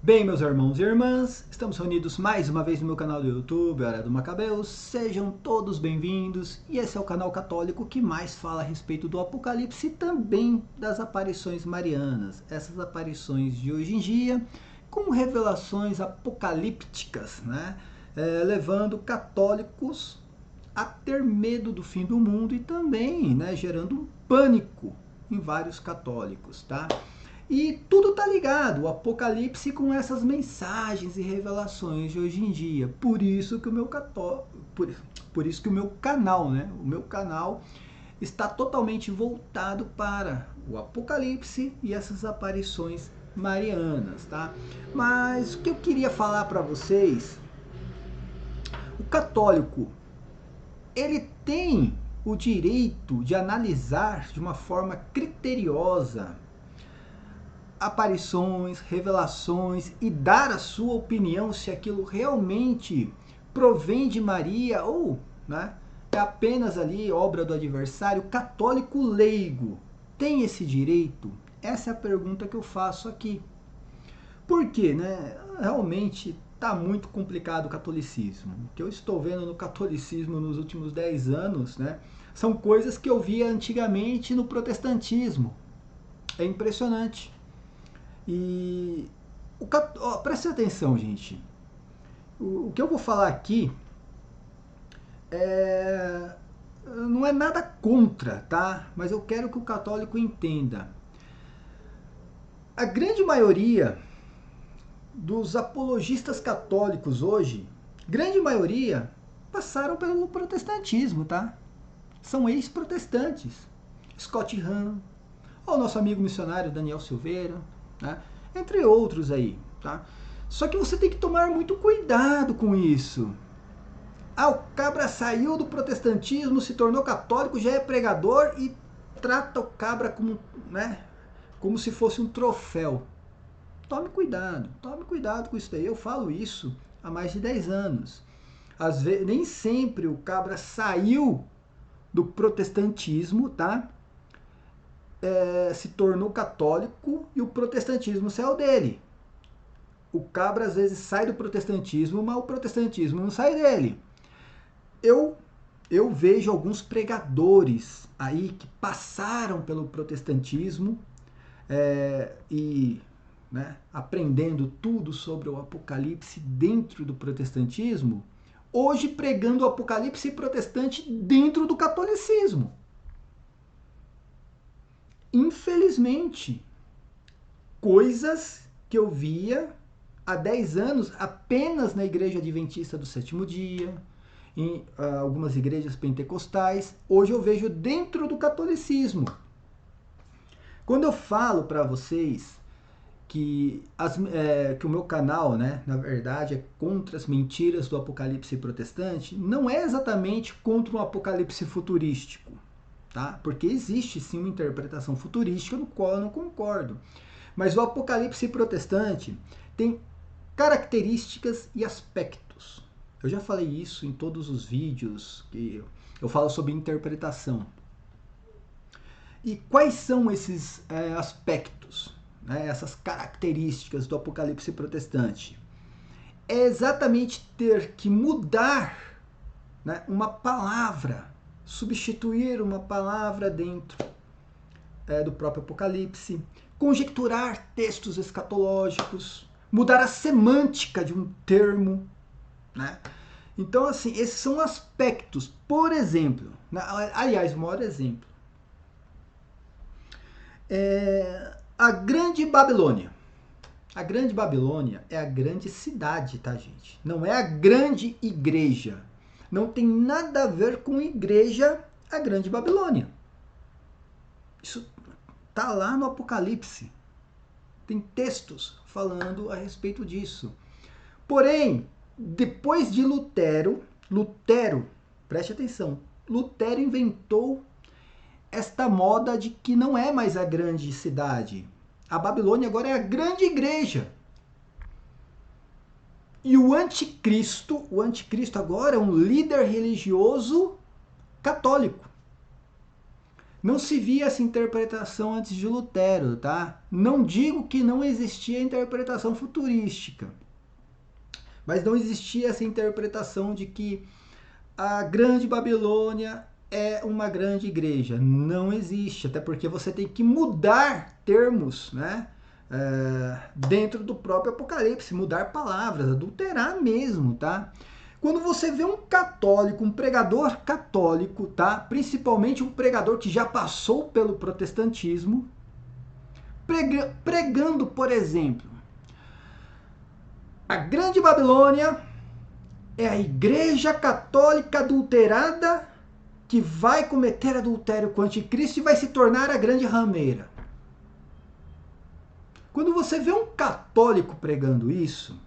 Bem, meus irmãos e irmãs, estamos reunidos mais uma vez no meu canal do YouTube, Hora do Macabeus. Sejam todos bem-vindos e esse é o canal católico que mais fala a respeito do Apocalipse e também das aparições marianas. Essas aparições de hoje em dia com revelações apocalípticas, né? Levando católicos a ter medo do fim do mundo e também, né, gerando um pânico em vários católicos, tá? E tudo tá ligado, o Apocalipse com essas mensagens e revelações de hoje em dia. Por isso que o meu por isso que o meu canal, né? O meu canal está totalmente voltado para o Apocalipse e essas aparições marianas, tá? Mas o que eu queria falar para vocês, o católico, ele tem o direito de analisar de uma forma criteriosa aparições, revelações e dar a sua opinião se aquilo realmente provém de Maria ou, né, é apenas ali obra do adversário. Católico leigo tem esse direito? Essa é a pergunta que eu faço aqui. Por quê, né? Realmente está muito complicado o catolicismo. O que eu estou vendo no catolicismo nos últimos 10 anos, né, são coisas que eu via antigamente no protestantismo. É impressionante. E preste atenção, gente. O que eu vou falar aqui não é nada contra, tá? Mas eu quero que o católico entenda. A grande maioria dos apologistas católicos hoje, grande maioria, passaram pelo protestantismo, tá? São ex-protestantes. Scott Hahn, ou nosso amigo missionário Daniel Silveira, né? Entre outros aí, tá? Só que você tem que tomar muito cuidado com isso. Ah, o cabra saiu do protestantismo, se tornou católico, já é pregador e trata o cabra como, né, como se fosse um troféu. Tome cuidado com isso daí. Eu falo isso há mais de 10 anos. Às vezes, nem sempre o cabra saiu do protestantismo, tá? Se tornou católico e o protestantismo saiu dele. O cabra às vezes sai do protestantismo, mas o protestantismo não sai dele. Eu vejo alguns pregadores aí que passaram pelo protestantismo e, né, aprendendo tudo sobre o Apocalipse dentro do protestantismo, hoje pregando o Apocalipse protestante dentro do catolicismo. Infelizmente, coisas que eu via há 10 anos apenas na Igreja Adventista do Sétimo Dia, em algumas igrejas pentecostais, hoje eu vejo dentro do catolicismo. Quando eu falo para vocês que o meu canal, né, na verdade, é contra as mentiras do Apocalipse protestante, não é exatamente contra um Apocalipse futurístico, tá? Porque existe sim uma interpretação futurística no qual eu não concordo. Mas o Apocalipse protestante tem características e aspectos. Eu já falei isso em todos os vídeos que eu falo sobre interpretação. E quais são esses aspectos, né, essas características do Apocalipse protestante? É exatamente ter que mudar, né, uma palavra, substituir uma palavra dentro do próprio Apocalipse, conjecturar textos escatológicos, mudar a semântica de um termo, né? Então, assim, esses são aspectos. Por exemplo, né, aliás, o maior exemplo, a Grande Babilônia. A Grande Babilônia é a grande cidade, tá, gente? Não é a grande igreja. Não tem nada a ver com igreja, a Grande Babilônia. Isso tá lá no Apocalipse. Tem textos falando a respeito disso. Porém, depois de Lutero, preste atenção, Lutero inventou esta moda de que não é mais a grande cidade. A Babilônia agora é a grande igreja. E o anticristo agora é um líder religioso católico. Não se via essa interpretação antes de Lutero, tá? Não digo que não existia interpretação futurística, mas não existia essa interpretação de que a Grande Babilônia é uma grande igreja. Não existe, até porque você tem que mudar termos, né? Dentro do próprio Apocalipse, mudar palavras, adulterar mesmo, tá? Quando você vê um católico, um pregador católico, tá? Principalmente um pregador que já passou pelo protestantismo, pregando, por exemplo, a Grande Babilônia é a igreja católica adulterada que vai cometer adultério com o anticristo e vai se tornar a grande rameira. Quando você vê um católico pregando isso,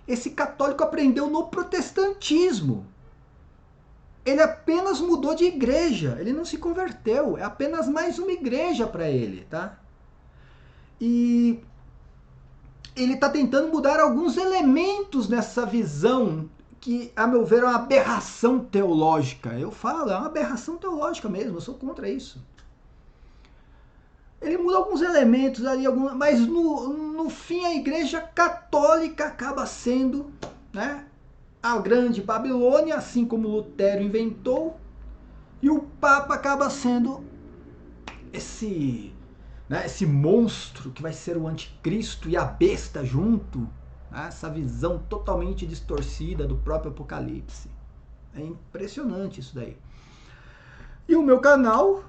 esse católico aprendeu no protestantismo. Ele apenas mudou de igreja, ele não se converteu, é apenas mais uma igreja para ele, tá? E ele está tentando mudar alguns elementos nessa visão que, a meu ver, é uma aberração teológica. Eu falo, é uma aberração teológica mesmo, eu sou contra isso. Ele muda alguns elementos ali, mas no fim a igreja católica acaba sendo, né, a grande Babilônia, assim como Lutero inventou, e o Papa acaba sendo esse monstro que vai ser o anticristo e a besta junto, né, essa visão totalmente distorcida do próprio Apocalipse. É impressionante isso daí. E o meu canal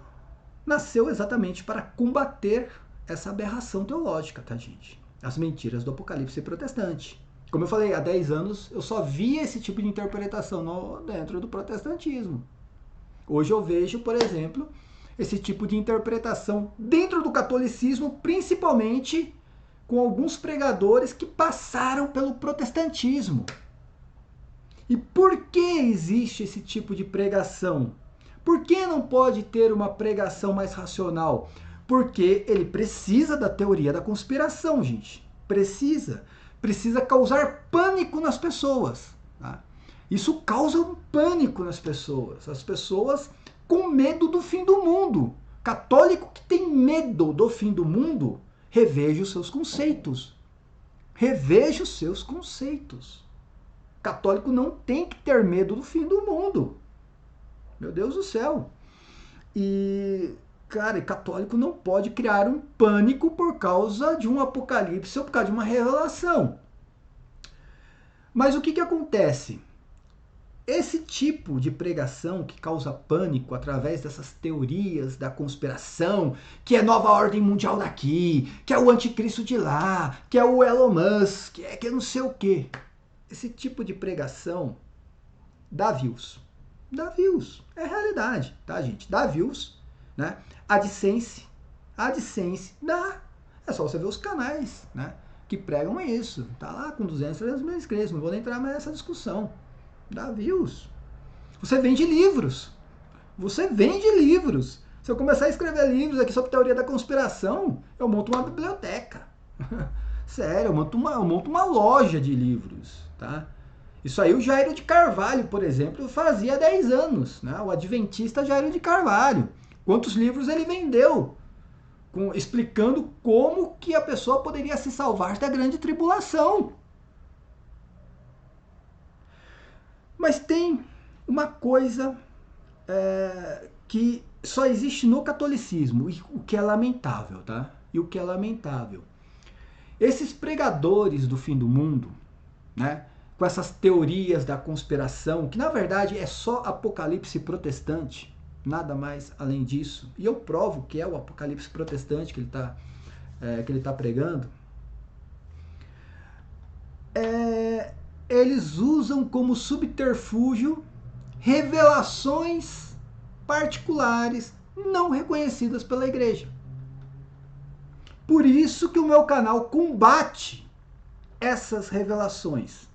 nasceu exatamente para combater essa aberração teológica, tá, gente? As mentiras do Apocalipse protestante. Como eu falei, há 10 anos eu só via esse tipo de interpretação dentro do protestantismo. Hoje eu vejo, por exemplo, esse tipo de interpretação dentro do catolicismo, principalmente com alguns pregadores que passaram pelo protestantismo. E por que existe esse tipo de pregação? Por que não pode ter uma pregação mais racional? Porque ele precisa da teoria da conspiração, gente. Precisa causar pânico nas pessoas. Tá? Isso causa um pânico nas pessoas. As pessoas com medo do fim do mundo. Católico que tem medo do fim do mundo, reveja os seus conceitos. Reveja os seus conceitos. Católico não tem que ter medo do fim do mundo. Meu Deus do céu. E, cara, católico não pode criar um pânico por causa de um apocalipse ou por causa de uma revelação. Mas o que acontece? Esse tipo de pregação que causa pânico através dessas teorias da conspiração, que é nova ordem mundial daqui, que é o anticristo de lá, que é o Elon Musk, que é não sei o quê. Esse tipo de pregação dá views. Dá views. É realidade, tá, gente? Dá views, né? AdSense dá. É só você ver os canais, né, que pregam isso. Tá lá com 200, 300 mil inscritos. Não vou nem entrar mais nessa discussão. Dá views. Você vende livros. Se eu começar a escrever livros aqui sobre teoria da conspiração, eu monto uma biblioteca. Sério, eu monto uma loja de livros, tá? Isso aí o Jairo de Carvalho, por exemplo, fazia há 10 anos, né? O adventista Jairo de Carvalho. Quantos livros ele vendeu? Explicando como que a pessoa poderia se salvar da grande tribulação. Mas tem uma coisa que só existe no catolicismo, o que é lamentável, tá? E o que é lamentável. Esses pregadores do fim do mundo, né, com essas teorias da conspiração, que na verdade é só apocalipse protestante, nada mais além disso, e eu provo que é o apocalipse protestante que ele tá pregando, eles usam como subterfúgio revelações particulares não reconhecidas pela igreja. Por isso que o meu canal combate essas revelações.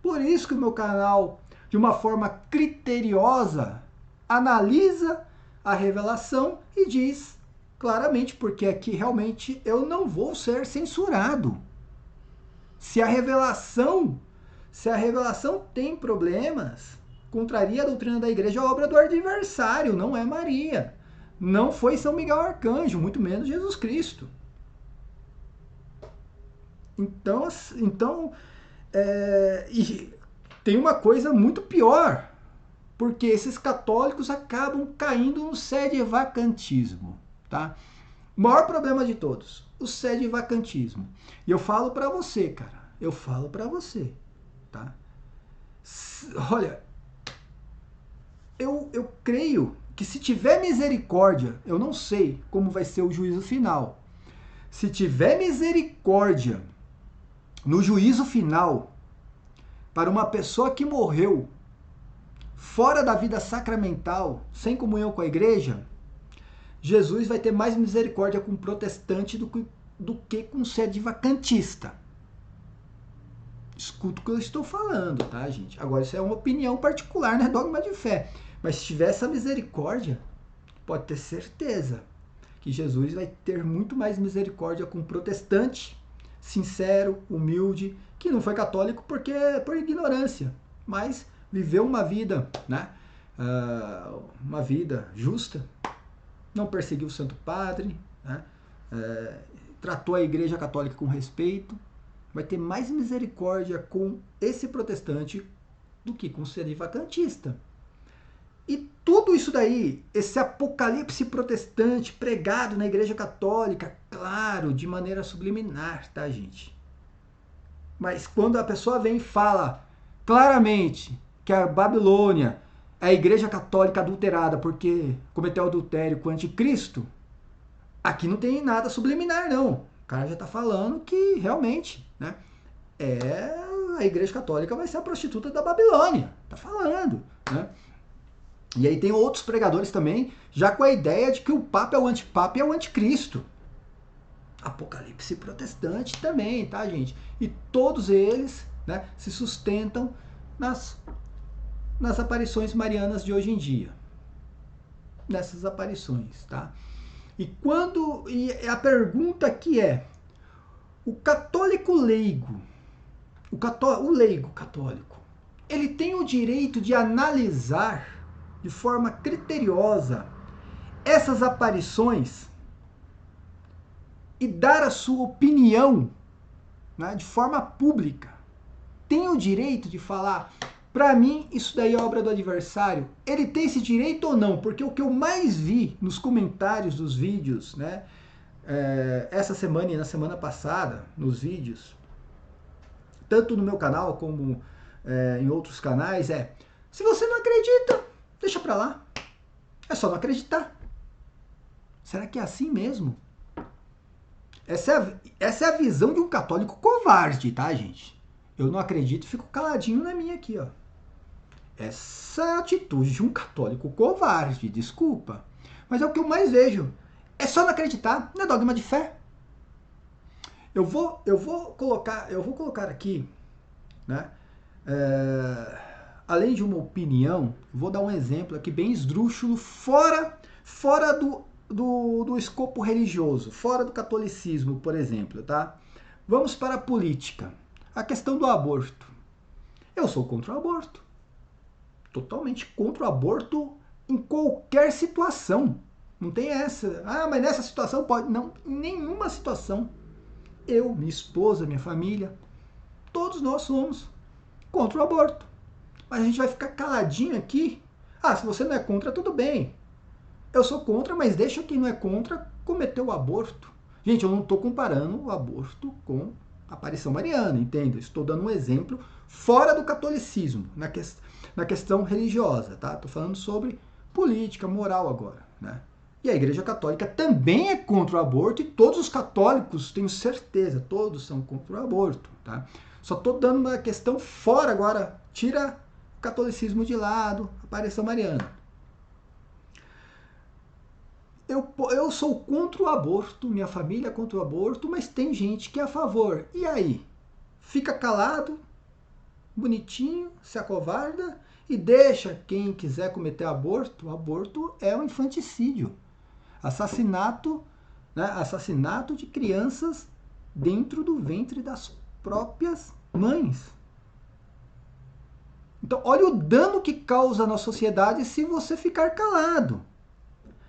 Por isso que o meu canal, de uma forma criteriosa, analisa a revelação e diz claramente, porque aqui realmente eu não vou ser censurado. Se a revelação tem problemas, contraria a doutrina da igreja, é obra do adversário, não é Maria. Não foi São Miguel Arcanjo, muito menos Jesus Cristo. Então e tem uma coisa muito pior, porque esses católicos acabam caindo no sedevacantismo, tá? O maior problema de todos, o sedevacantismo. E eu falo para você, cara, eu falo para você, tá? Olha, eu creio que se tiver misericórdia, eu não sei como vai ser o juízo final. Se tiver misericórdia no juízo final para uma pessoa que morreu fora da vida sacramental, sem comunhão com a igreja, Jesus vai ter mais misericórdia com protestante do que com sedevacantista. Escuta o que eu estou falando, tá, gente? Agora, isso é uma opinião particular, não é dogma de fé. Mas se tiver essa misericórdia, pode ter certeza que Jesus vai ter muito mais misericórdia com protestante, sincero, humilde, que não foi católico porque por ignorância, mas viveu uma vida, né? Uma vida justa, não perseguiu o Santo Padre, né? Tratou a Igreja Católica com respeito, vai ter mais misericórdia com esse protestante do que com o sedevacantista. E tudo isso daí, esse apocalipse protestante pregado na Igreja Católica, claro, de maneira subliminar, tá, gente? Mas quando a pessoa vem e fala claramente que a Babilônia é a Igreja Católica adulterada porque cometeu adultério com o anticristo, aqui não tem nada subliminar, não. O cara já está falando que realmente, né, a Igreja Católica vai ser a prostituta da Babilônia. Tá falando, né? E aí tem outros pregadores também, já com a ideia de que o Papa é o antipapa e é o anticristo. Apocalipse protestante também, tá, gente? E todos eles, né, se sustentam nas aparições marianas de hoje em dia. Nessas aparições, tá? E a pergunta aqui é, o católico leigo, o leigo católico, ele tem o direito de analisar de forma criteriosa essas aparições e dar a sua opinião, né, de forma pública. Tem o direito de falar, para mim isso daí é obra do adversário. Ele tem esse direito ou não? Porque o que eu mais vi nos comentários dos vídeos, né, essa semana e na semana passada, nos vídeos, tanto no meu canal como em outros canais, se você não acredita, deixa pra lá. É só não acreditar. Será que é assim mesmo? Essa é a visão de um católico covarde, tá, gente? Eu não acredito e fico caladinho na minha aqui, ó. Essa é a atitude de um católico covarde, desculpa. Mas é o que eu mais vejo. É só não acreditar, não é dogma de fé. Eu vou colocar aqui, né? Além de uma opinião, vou dar um exemplo aqui bem esdrúxulo, fora do escopo religioso, fora do catolicismo, por exemplo, tá? Vamos para a política. A questão do aborto. Eu sou contra o aborto. Totalmente contra o aborto em qualquer situação. Não tem essa. Ah, mas nessa situação pode. Não, em nenhuma situação. Eu, minha esposa, minha família, todos nós somos contra o aborto. Mas a gente vai ficar caladinho aqui. Ah, se você não é contra, tudo bem. Eu sou contra, mas deixa quem não é contra cometer o aborto. Gente, eu não estou comparando o aborto com a aparição mariana, entende? Estou dando um exemplo fora do catolicismo, na questão religiosa, tá? Estou falando sobre política, moral agora, né? E a Igreja Católica também é contra o aborto e todos os católicos, tenho certeza, todos são contra o aborto, tá? Só estou dando uma questão fora agora, tira o catolicismo de lado, a aparição mariana. Eu sou contra o aborto, minha família é contra o aborto, mas tem gente que é a favor. E aí? Fica calado, bonitinho, se acovarda e deixa quem quiser cometer aborto. Aborto é um infanticídio. Assassinato, né? Assassinato de crianças dentro do ventre das próprias mães. Então, olha o dano que causa na sociedade se você ficar calado.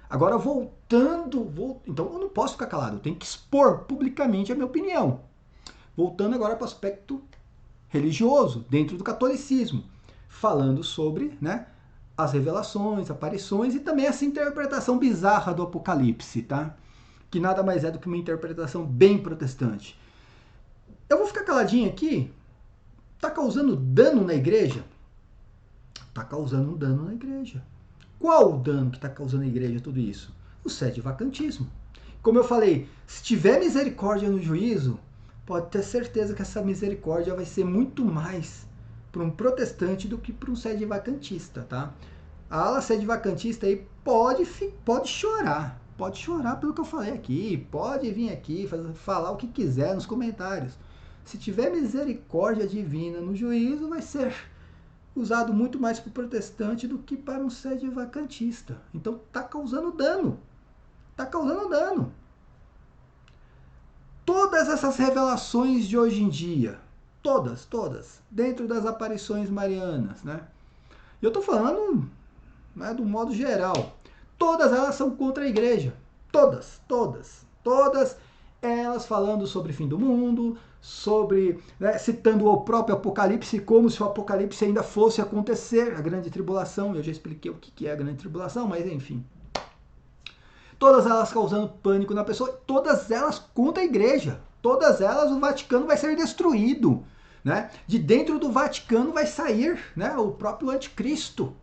Agora, então eu não posso ficar calado, eu tenho que expor publicamente a minha opinião. Voltando agora para o aspecto religioso, dentro do catolicismo, falando sobre, né, as revelações, aparições e também essa interpretação bizarra do Apocalipse, tá? Que nada mais é do que uma interpretação bem protestante. Eu vou ficar caladinho aqui. Tá causando dano na igreja? Tá causando um dano na igreja. Qual o dano que está causando na igreja tudo isso? O sedevacantismo. Como eu falei, se tiver misericórdia no juízo, pode ter certeza que essa misericórdia vai ser muito mais para um protestante do que para um sedevacantista, tá? A ala sedevacantista aí pode chorar. Pode chorar pelo que eu falei aqui. Pode vir aqui falar o que quiser nos comentários. Se tiver misericórdia divina no juízo, vai ser usado muito mais para o protestante do que para um sedevacantista. Então está causando dano. Está causando dano. Todas essas revelações de hoje em dia, todas, dentro das aparições marianas, né? Eu estou falando, né, do modo geral. Todas elas são contra a igreja. Todas elas falando sobre o fim do mundo, sobre, né, citando o próprio Apocalipse como se o Apocalipse ainda fosse acontecer, a grande tribulação. Eu já expliquei o que é a grande tribulação, mas enfim. Todas elas causando pânico na pessoa, todas elas contra a igreja. Todas elas, o Vaticano vai ser destruído, né? De dentro do Vaticano vai sair, né, o próprio anticristo.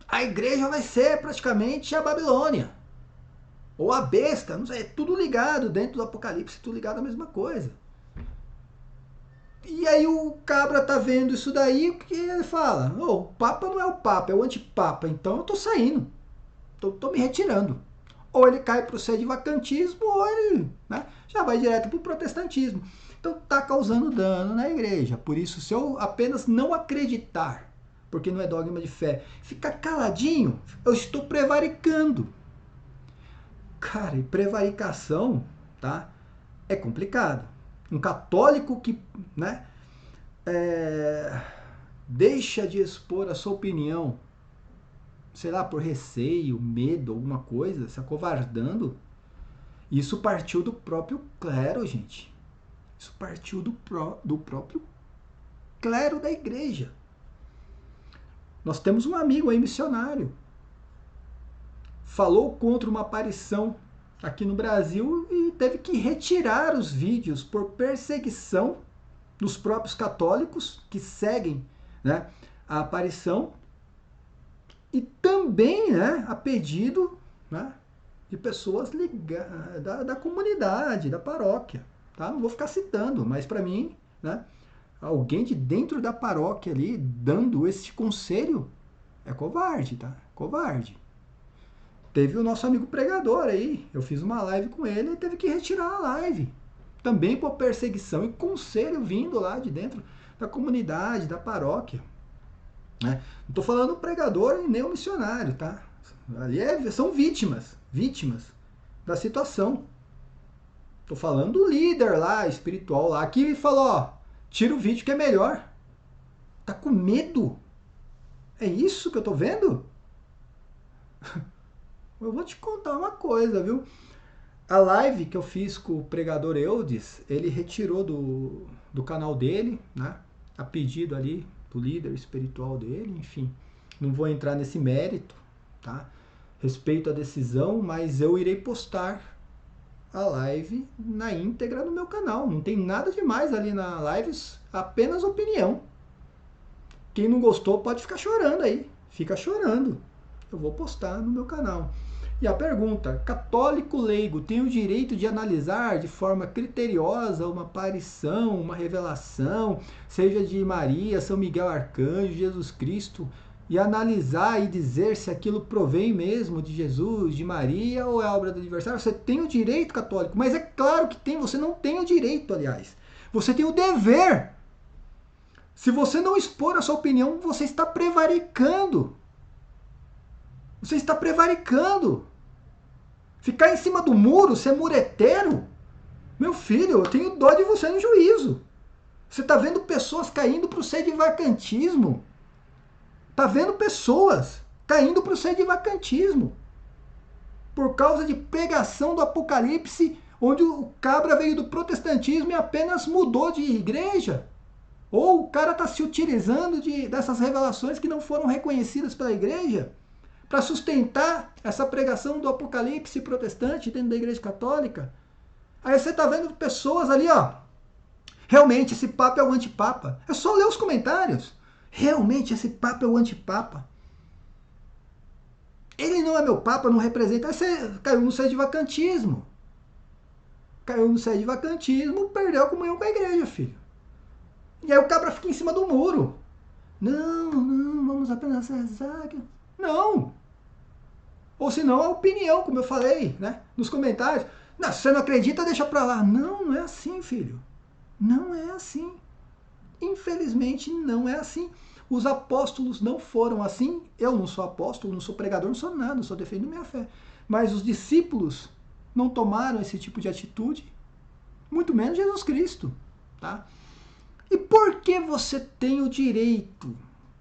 A igreja vai ser praticamente a Babilônia. Ou a besta, não sei, é tudo ligado dentro do Apocalipse, tudo ligado à mesma coisa. E aí o cabra tá vendo isso daí, o que ele fala? Oh, o Papa não é o Papa, é o antipapa, então eu tô saindo. Tô me retirando. Ou ele cai pro sedivacantismo, ou ele, né, já vai direto pro protestantismo. Então tá causando dano na igreja. Por isso, se eu apenas não acreditar, porque não é dogma de fé, ficar caladinho, eu estou prevaricando. Cara, e prevaricação, tá? É complicado. Um católico que, né, deixa de expor a sua opinião, sei lá, por receio, medo, alguma coisa, se acovardando, isso partiu do próprio clero, gente. Isso partiu do próprio clero da igreja. Nós temos um amigo aí, missionário, falou contra uma aparição aqui no Brasil e teve que retirar os vídeos por perseguição dos próprios católicos que seguem, né, a aparição, e também, né, a pedido, né, de pessoas da comunidade, da paróquia. Tá? Não vou ficar citando, mas para mim, né, alguém de dentro da paróquia ali dando esse conselho é covarde, tá? Covarde. Teve o nosso amigo pregador aí, eu fiz uma live com ele e teve que retirar a live. Também por perseguição e conselho vindo lá de dentro da comunidade, da paróquia. Né? Não estou falando pregador e nem o missionário, tá? Ali são vítimas da situação. Estou falando do líder lá, espiritual lá, que falou, ó, tira o vídeo que é melhor. Tá com medo? É isso que eu tô vendo? Eu vou te contar uma coisa, viu? A live que eu fiz com o pregador Eudes, ele retirou do canal dele, né? A pedido ali do líder espiritual dele, enfim. Não vou entrar nesse mérito, tá? Respeito a decisão, mas eu irei postar a live na íntegra no meu canal. Não tem nada demais ali na live, apenas opinião. Quem não gostou pode ficar chorando aí. Fica chorando. Eu vou postar no meu canal. E a pergunta: católico leigo tem o direito de analisar de forma criteriosa uma aparição, uma revelação, seja de Maria, São Miguel Arcanjo, Jesus Cristo, e analisar e dizer se aquilo provém mesmo de Jesus, de Maria, ou é obra do adversário? Você tem o direito, católico, mas é claro que tem, você não tem o direito, aliás. Você tem o dever. Se você não expor a sua opinião, você está prevaricando. Você está prevaricando. Ficar em cima do muro, ser mureteiro? Meu filho, eu tenho dó de você no juízo. Você está vendo pessoas caindo para o sedivacantismo. Está vendo pessoas caindo para o sedivacantismo. por causa de pregação do Apocalipse, onde o cabra veio do protestantismo e apenas mudou de igreja. Ou o cara está se utilizando dessas revelações que não foram reconhecidas pela igreja para sustentar essa pregação do Apocalipse protestante dentro da igreja católica. Aí você está vendo pessoas ali, ó. Realmente esse papa é o antipapa. É só ler os comentários. Realmente esse papa é o antipapa. Ele não é meu papa, não representa. Aí você caiu no sedivacantismo. Caiu no sedivacantismo, perdeu a comunhão com a igreja, filho. E aí o cabra fica em cima do muro. Não, vamos apenas rezar. Não. Ou senão a opinião, como eu falei, né, nos comentários. Não, se você não acredita, deixa pra lá. Não, não é assim, filho. Não é assim. Infelizmente, não é assim. Os apóstolos não foram assim. Eu não sou apóstolo, não sou pregador, não sou nada, só defendo minha fé. Mas os discípulos não tomaram esse tipo de atitude, muito menos Jesus Cristo, tá? E por que você tem o direito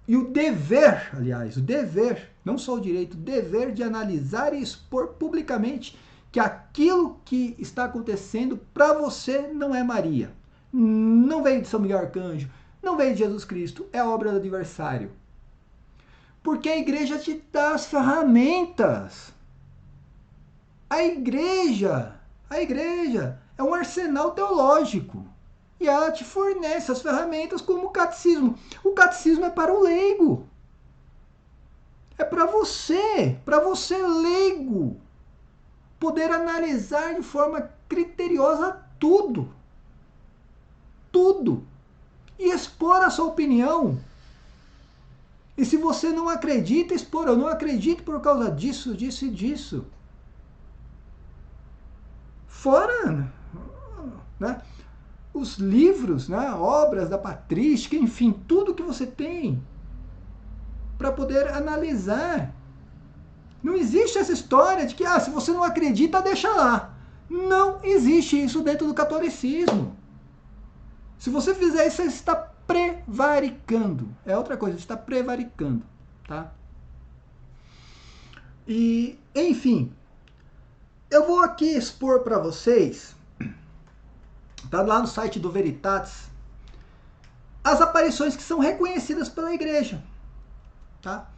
e o dever, aliás, o dever, não só o direito, o dever de analisar e expor publicamente que aquilo que está acontecendo para você não é Maria, não veio de São Miguel Arcanjo, não veio de Jesus Cristo, é obra do adversário. Porque a igreja te dá as ferramentas. A igreja é um arsenal teológico. E ela te fornece as ferramentas como o catecismo. O catecismo é para o leigo. É para você leigo, poder analisar de forma criteriosa tudo. Tudo. E expor a sua opinião. E se você não acredita, expor. Eu não acredito por causa disso, disso e disso. Fora, né, os livros, né, obras da patrística, enfim, tudo que você tem para poder analisar. Não existe essa história de que, se você não acredita, deixa lá. Não existe isso dentro do catolicismo. Se você fizer isso, você está prevaricando. É outra coisa, você está prevaricando, tá? E, enfim, eu vou aqui expor para vocês, tá lá no site do Veritatis, as aparições que são reconhecidas pela igreja, tá?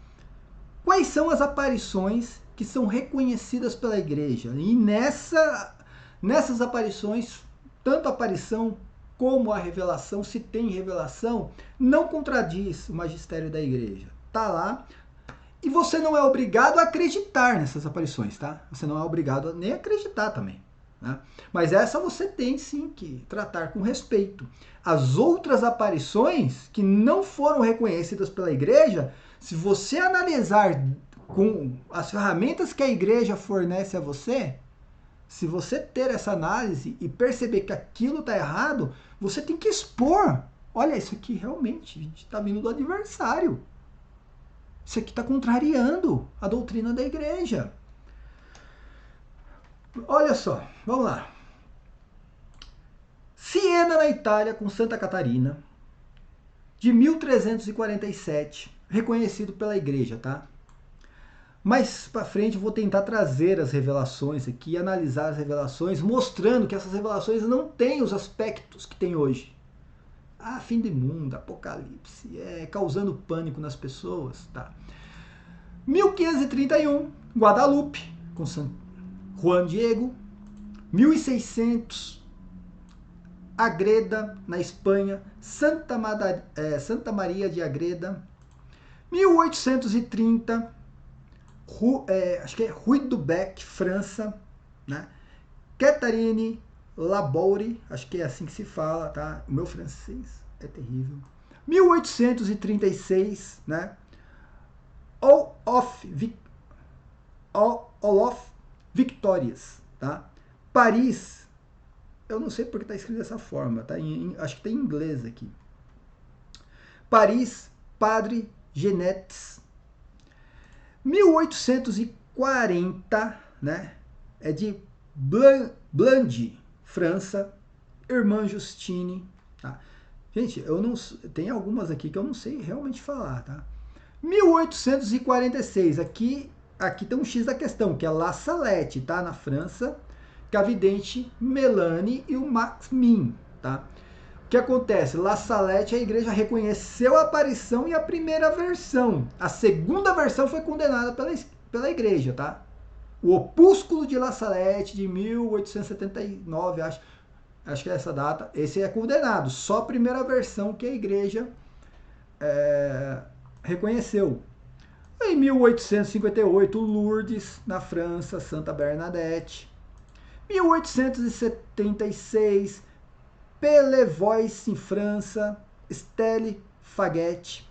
Quais são as aparições que são reconhecidas pela igreja? E nessas aparições, tanto a aparição como a revelação, se tem revelação, não contradiz o magistério da igreja. Tá lá. E você não é obrigado a acreditar nessas aparições, tá? Você não é obrigado a nem acreditar também, né? Mas essa você tem sim que tratar com respeito. As outras aparições que não foram reconhecidas pela igreja, se você analisar com as ferramentas que a igreja fornece a você, se você ter essa análise e perceber que aquilo está errado, você tem que expor. Olha, isso aqui realmente está vindo do adversário. Isso aqui está contrariando a doutrina da igreja. Olha só, vamos lá. Siena, na Itália, com Santa Catarina, de 1347, reconhecido pela igreja, tá? Mais para frente eu vou tentar trazer as revelações aqui, analisar as revelações, mostrando que essas revelações não têm os aspectos que tem hoje. Fim do mundo, apocalipse, causando pânico nas pessoas, tá? 1531, Guadalupe, com São Juan Diego. 1600, Agreda, na Espanha, Santa Maria de Agreda. 1830, acho que é Rue du Bec, França, né? Catherine Laboure, acho que é assim que se fala, tá? O meu francês é terrível. 1836, né? Olof Victorias, tá? Paris, eu não sei porque está escrito dessa forma, tá? Acho que tem em inglês aqui. Paris, Padre Genetes. 1840, né? É de Blandy, França, Irmã Justine, tá? Gente, eu não tem algumas aqui que eu não sei realmente falar, tá? 1846, aqui aqui tem um X da questão, que é La Salette, tá? Na França, que é a vidente Melanie e o Max Min, tá? O que acontece? La Salette, a igreja reconheceu a aparição e a primeira versão. A segunda versão foi condenada pela igreja, tá? O Opúsculo de La Salette, de 1879, acho que é essa data, esse é condenado. Só a primeira versão que a igreja reconheceu. Em 1858, Lourdes, na França, Santa Bernadette. 1876, Pelevoice, em França, Stelle Faguet.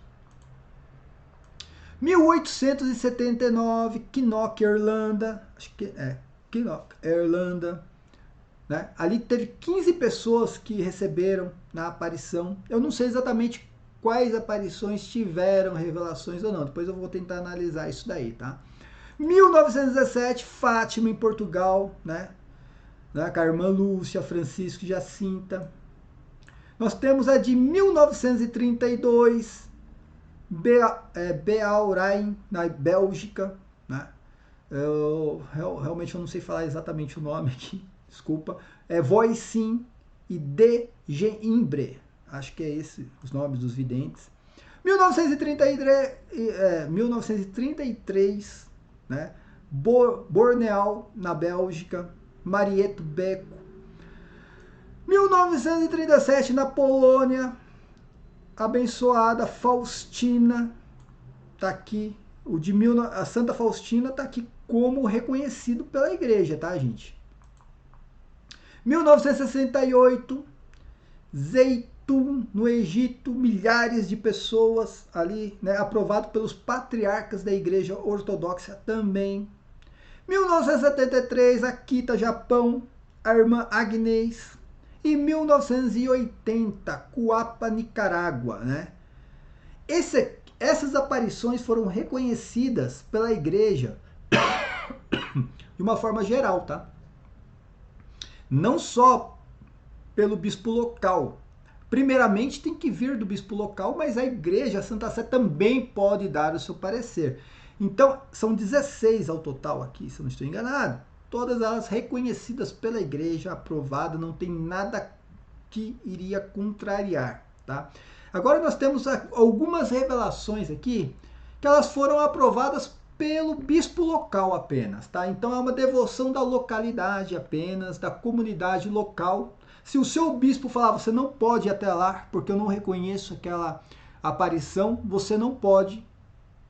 1879, Kinnock, Irlanda, acho que é Kinnock, Irlanda, né? Ali teve 15 pessoas que receberam na aparição. Eu não sei exatamente quais aparições tiveram revelações ou não. Depois eu vou tentar analisar isso daí, tá? 1917, Fátima, em Portugal, né? Com a irmã Lúcia, Francisco e Jacinta. Nós temos a de 1932, Beaurain, na Bélgica, né? Realmente eu não sei falar exatamente o nome aqui, desculpa. Voisin e de Gimbre, acho que é esse os nomes dos videntes. 1933, né? Borneal, na Bélgica, Mariette Beco. 1937, na Polônia, abençoada Faustina, tá aqui. A Santa Faustina tá aqui como reconhecido pela igreja, tá, gente? 1968, Zeitun, no Egito, milhares de pessoas ali, né, aprovado pelos patriarcas da igreja ortodoxa também. 1973, Akita, Japão, a irmã Agnès. E 1980, Cuapa, Nicarágua, né? Essas aparições foram reconhecidas pela igreja de uma forma geral, tá? Não só pelo bispo local. Primeiramente tem que vir do bispo local, mas a igreja, a Santa Sé, também pode dar o seu parecer. Então, são 16 ao total aqui, se eu não estou enganado. Todas elas reconhecidas pela igreja, aprovada, não tem nada que iria contrariar, tá? Agora nós temos algumas revelações aqui que elas foram aprovadas pelo bispo local apenas, tá? Então é uma devoção da localidade apenas, da comunidade local. Se o seu bispo falar, você não pode ir até lá, porque eu não reconheço aquela aparição, você não pode.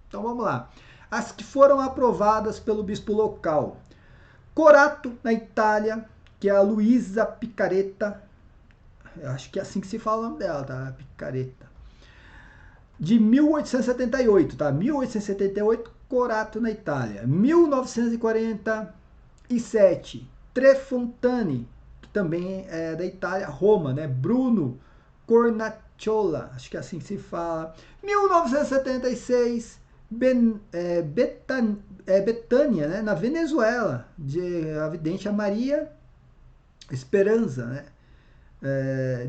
Então vamos lá. As que foram aprovadas pelo bispo local. Corato, na Itália, que é a Luisa Picaretta. Eu acho que é assim que se fala o nome dela, tá? Picaretta. De 1878, tá? 1878, Corato, na Itália. 1947, Trefontane, que também é da Itália, Roma, né? Bruno Cornacciola, acho que é assim que se fala. 1976, Betânia, né? Na Venezuela, a vidente Maria Esperança, né?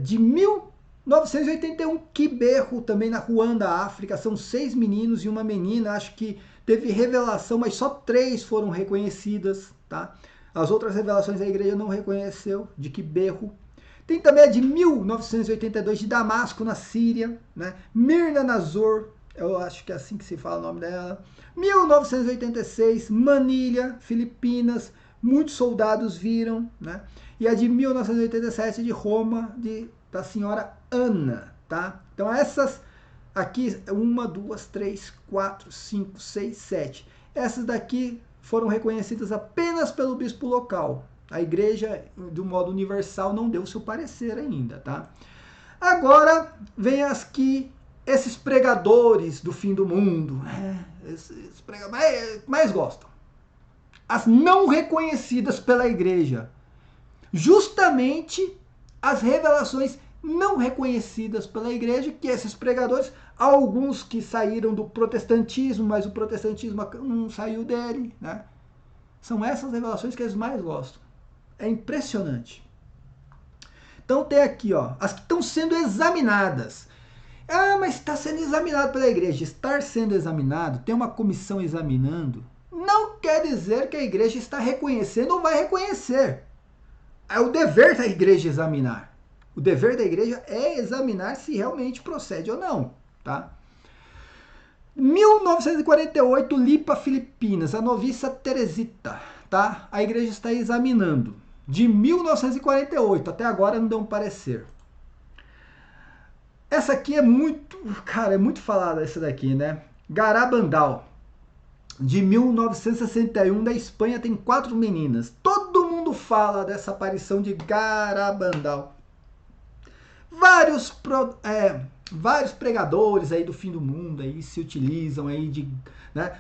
De 1981, Quiberro, também na Ruanda, África. São 6 meninos e uma menina. Acho que teve revelação, mas só 3 foram reconhecidas, tá? As outras revelações a igreja não reconheceu, de Quiberro. Tem também a de 1982, de Damasco, na Síria, né? Mirna Nazor, eu acho que é assim que se fala o nome dela. 1986, Manilha, Filipinas, muitos soldados viram, né? E a de 1987, de Roma, da senhora Ana, tá? Então essas aqui, 1, 2, 3, 4, 5, 6, 7. Essas daqui foram reconhecidas apenas pelo bispo local. A igreja, de um modo universal, não deu seu parecer ainda, tá? Agora vem as que esses pregadores do fim do mundo, esses pregadores mais gostam. As não reconhecidas pela igreja. Justamente as revelações não reconhecidas pela igreja, que esses pregadores, alguns que saíram do protestantismo, mas o protestantismo não saiu dele, né? São essas revelações que eles mais gostam. É impressionante. Então tem aqui, ó, as que estão sendo examinadas. Ah, mas está sendo examinado pela igreja. Estar sendo examinado, tem uma comissão examinando, não quer dizer que a igreja está reconhecendo ou vai reconhecer. É o dever da igreja examinar. O dever da igreja é examinar se realmente procede ou não, tá? 1948, Lipa, Filipinas, a noviça Teresita, tá? A igreja está examinando. De 1948 até agora não deu um parecer. Essa aqui é muito, cara, é muito falada essa daqui, né? Garabandal, de 1961, da Espanha, tem 4 meninas. Todo mundo fala dessa aparição de Garabandal. Vários pregadores aí do fim do mundo aí se utilizam aí de, né?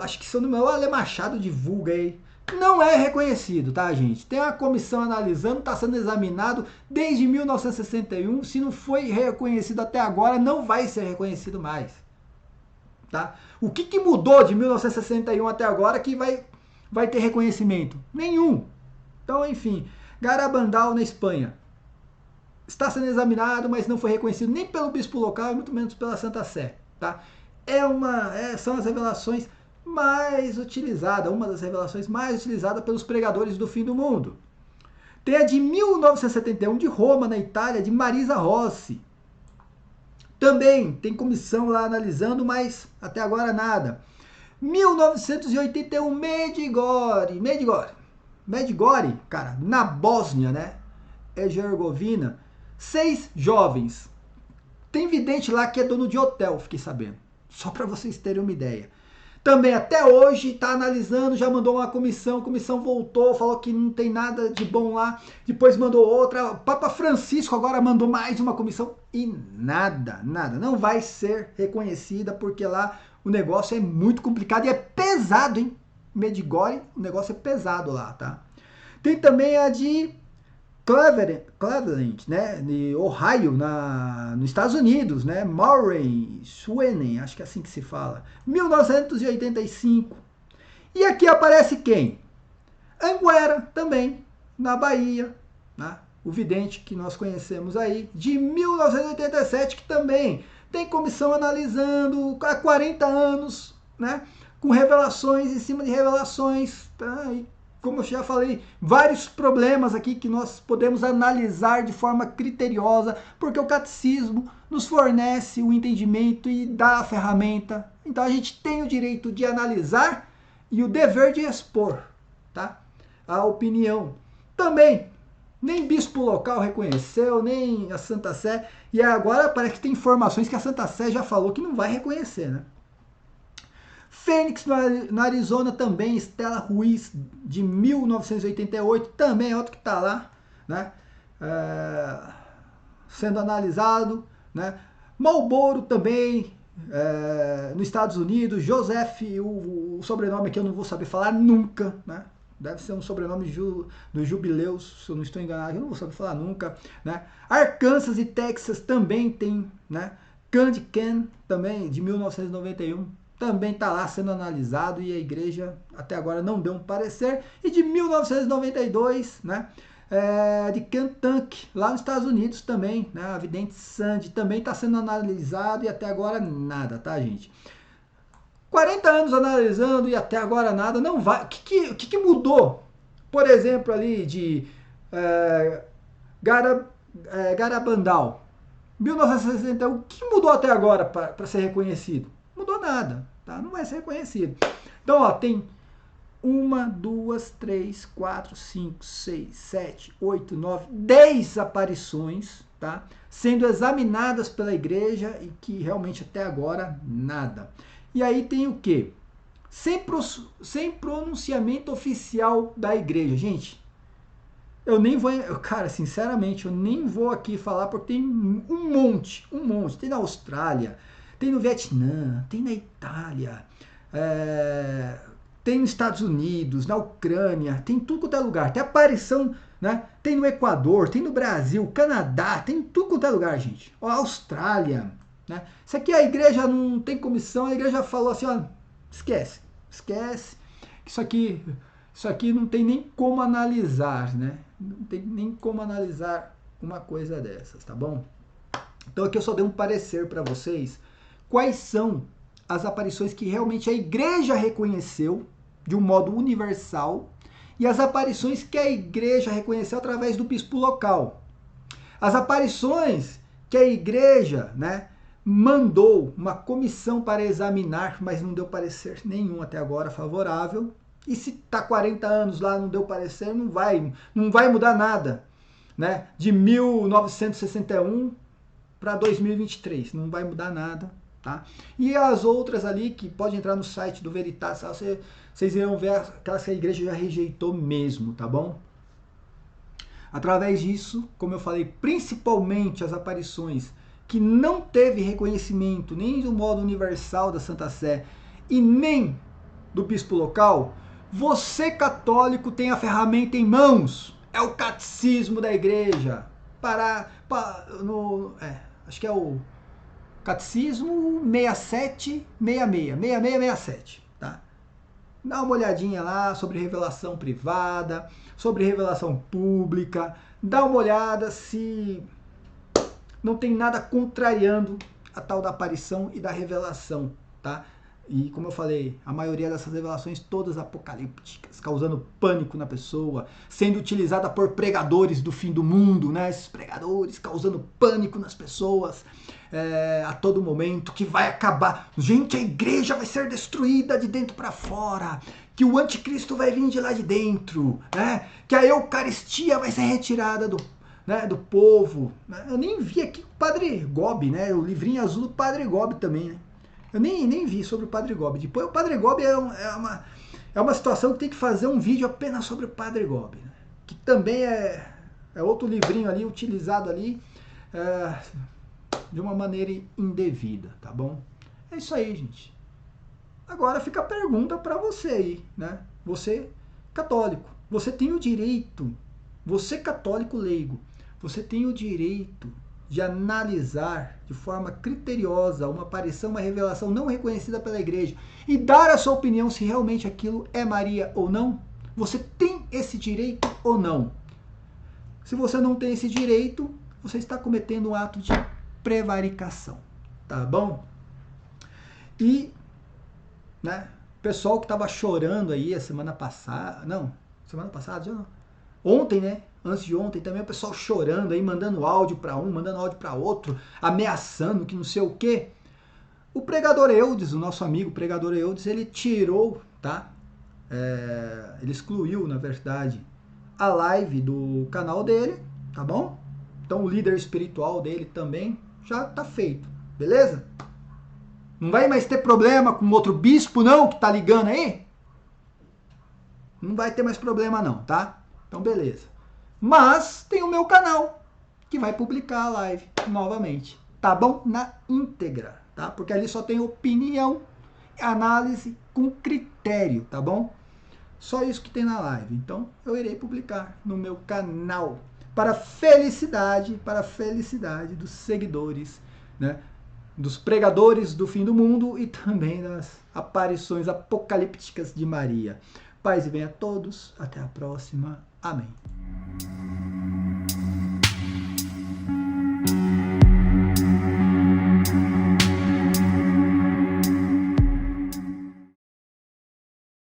Acho que seu nome, o Ale Machado divulga aí. Não é reconhecido, tá, gente? Tem uma comissão analisando, está sendo examinado desde 1961. Se não foi reconhecido até agora, não vai ser reconhecido mais, tá? O que mudou de 1961 até agora que vai ter reconhecimento? Nenhum. Então, enfim, Garabandal na Espanha. Está sendo examinado, mas não foi reconhecido nem pelo bispo local e muito menos pela Santa Sé, tá? São as revelações mais utilizadas, uma das revelações mais utilizadas pelos pregadores do fim do mundo. Tem a de 1971 de Roma, na Itália, de Marisa Rossi. Também tem comissão lá analisando, mas até agora nada. 1981, Medjugorje, cara, na Bósnia, né? Herzegovina. 6 jovens. Tem vidente lá que é dono de hotel, fiquei sabendo. Só para vocês terem uma ideia. Também até hoje está analisando, já mandou uma comissão, a comissão voltou, falou que não tem nada de bom lá, depois mandou outra, o Papa Francisco agora mandou mais uma comissão e nada, não vai ser reconhecida porque lá o negócio é muito complicado e é pesado, hein? Medjugorje, o negócio é pesado lá, tá? Tem também a de Cleveland, né, de Ohio, nos Estados Unidos, né, Murray Sweeney, acho que é assim que se fala, 1985. E aqui aparece quem? Anguera, também, na Bahia, né, o vidente que nós conhecemos aí, de 1987, que também tem comissão analisando há 40 anos, né, com revelações em cima de revelações, tá, e como eu já falei, vários problemas aqui que nós podemos analisar de forma criteriosa, porque o catecismo nos fornece o entendimento e dá a ferramenta. Então a gente tem o direito de analisar e o dever de expor, tá? A opinião. Também, nem bispo local reconheceu, nem a Santa Sé, e agora parece que tem informações que a Santa Sé já falou que não vai reconhecer, né? Fênix, no Arizona, também, Stella Ruiz, de 1988, também é outro que está lá, né, sendo analisado, né. Marlboro também, nos Estados Unidos, Joseph, o sobrenome que eu não vou saber falar nunca, né, deve ser um sobrenome do Jubileus, se eu não estou enganado, eu não vou saber falar nunca, né. Arkansas e Texas também tem, né, Candy Ken, também, de 1991, também está lá sendo analisado e a igreja até agora não deu um parecer. E de 1992, né, de Kentucky, lá nos Estados Unidos também, né, a vidente Sandy também está sendo analisado e até agora nada, tá, gente? 40 anos analisando e até agora nada, não vai. O que mudou? Por exemplo, ali de Garabandal, 1961, o que mudou até agora para ser reconhecido? Mudou nada, tá? Não vai ser reconhecido. Então, ó, tem 1, 2, 3, 4, 5, 6, 7, 8, 9, 10 aparições, tá? Sendo examinadas pela igreja e que realmente até agora nada. E aí tem o quê? Sem pronunciamento oficial da igreja. Gente, eu nem vou, cara, sinceramente, eu nem vou aqui falar porque tem um monte. Tem na Austrália, tem no Vietnã, tem na Itália, tem nos Estados Unidos, na Ucrânia, tem tudo quanto é lugar. Tem aparição, né? Tem no Equador, tem no Brasil, Canadá, tem tudo quanto é lugar, gente. Ó, Austrália, né? Isso aqui a igreja não tem comissão, a igreja falou assim, ó, esquece. Isso aqui não tem nem como analisar, né? Não tem nem como analisar uma coisa dessas, tá bom? Então aqui eu só dei um parecer para vocês. Quais são as aparições que realmente a igreja reconheceu, de um modo universal, e as aparições que a igreja reconheceu através do bispo local. As aparições que a igreja, né, mandou uma comissão para examinar, mas não deu parecer nenhum até agora favorável. E se está 40 anos lá, não deu parecer, não vai mudar nada, né? De 1961 para 2023, não vai mudar nada, tá? E as outras ali, que pode entrar no site do Veritas, vocês irão ver aquelas que a igreja já rejeitou mesmo, tá bom? Através disso, como eu falei, principalmente as aparições que não teve reconhecimento nem do modo universal da Santa Sé e nem do bispo local, você católico tem a ferramenta em mãos. É o catecismo da igreja. Acho que é o catecismo 6767, tá? Dá uma olhadinha lá sobre revelação privada, sobre revelação pública. Dá uma olhada se não tem nada contrariando a tal da aparição e da revelação, tá? E como eu falei, a maioria dessas revelações todas apocalípticas, causando pânico na pessoa, sendo utilizada por pregadores do fim do mundo, né? Esses pregadores causando pânico nas pessoas a todo momento, que vai acabar. Gente, a igreja vai ser destruída de dentro para fora, que o anticristo vai vir de lá de dentro, né? Que a Eucaristia vai ser retirada do povo. Eu nem vi aqui o Padre Gobi, né? O livrinho azul do Padre Gobi também, né? Eu nem vi sobre o Padre Gobi. Depois, o Padre Gobi é uma situação que tem que fazer um vídeo apenas sobre o Padre Gobi, né? Que também é outro livrinho ali, utilizado ali de uma maneira indevida, tá bom? É isso aí, gente. Agora fica a pergunta para você aí, né? Você, católico, você tem o direito, você católico leigo, você tem o direito de analisar de forma criteriosa uma aparição, uma revelação não reconhecida pela igreja e dar a sua opinião se realmente aquilo é Maria ou não? Você tem esse direito ou não? Se você não tem esse direito, você está cometendo um ato de prevaricação, tá bom? E, né, pessoal que estava chorando aí a semana passada, já não. Ontem, né? Antes de ontem também o pessoal chorando aí, mandando áudio para um, mandando áudio para outro, ameaçando que não sei o quê. O pregador Eudes, o nosso amigo pregador Eudes, ele tirou, tá? Ele excluiu, na verdade, a live do canal dele, tá bom? Então o líder espiritual dele também já tá feito, beleza? Não vai mais ter problema com outro bispo não, que tá ligando aí? Não vai ter mais problema não, tá? Então beleza. Mas tem o meu canal, que vai publicar a live novamente, tá bom? Na íntegra, tá? Porque ali só tem opinião, análise com critério, tá bom? Só isso que tem na live. Então eu irei publicar no meu canal, para felicidade dos seguidores, né? Dos pregadores do fim do mundo e também das aparições apocalípticas de Maria. Paz e bem a todos, até a próxima. Amém.